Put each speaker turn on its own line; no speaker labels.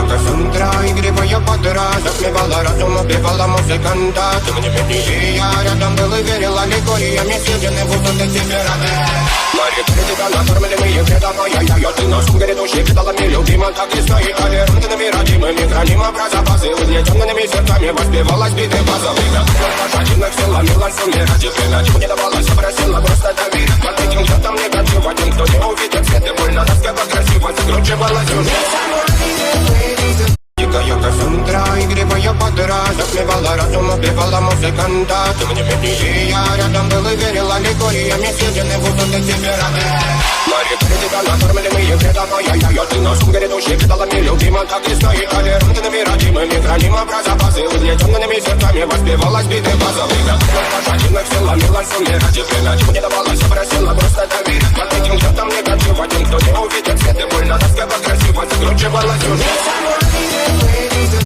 Кассандра, игривая подра, затмевала разум, убивала музыканта. Ты мне виднее, я рядом был и верила легориями, съедены будут эти пираты. Мария, ты тебя накормленные предавая я, ты на сумке грядущей предалами любима, так и стоит толерантными родимыми, хранимо про запасы, угнетенными сердцами воспевалась биты база. Время пошатинок села, милась умирать, время чего не давалось, просила просто доверить. Под этим где-то негатив, один, кто не увидит свет, и больно раскова красиво, закручивалась уже. Дикая Кассандра, игривая подра, затмевала разум, убивала музыканта. Ты мне виднее, я рядом был и верила легориями, съедены будут эти пираты. Мария, ты тебя накормленные предавая я, ты на сумке грядущей предалами любима, так и стоит толерантными родимыми, хранимо про запасы, угнетенными сердцами воспевалась биты база. Время пошатинок села, милась умирать, время чего не давалось, просила просто доверить. Под этим где-то негатив, один, кто не увидит свет, и больно раскова красиво, закручивалась уже.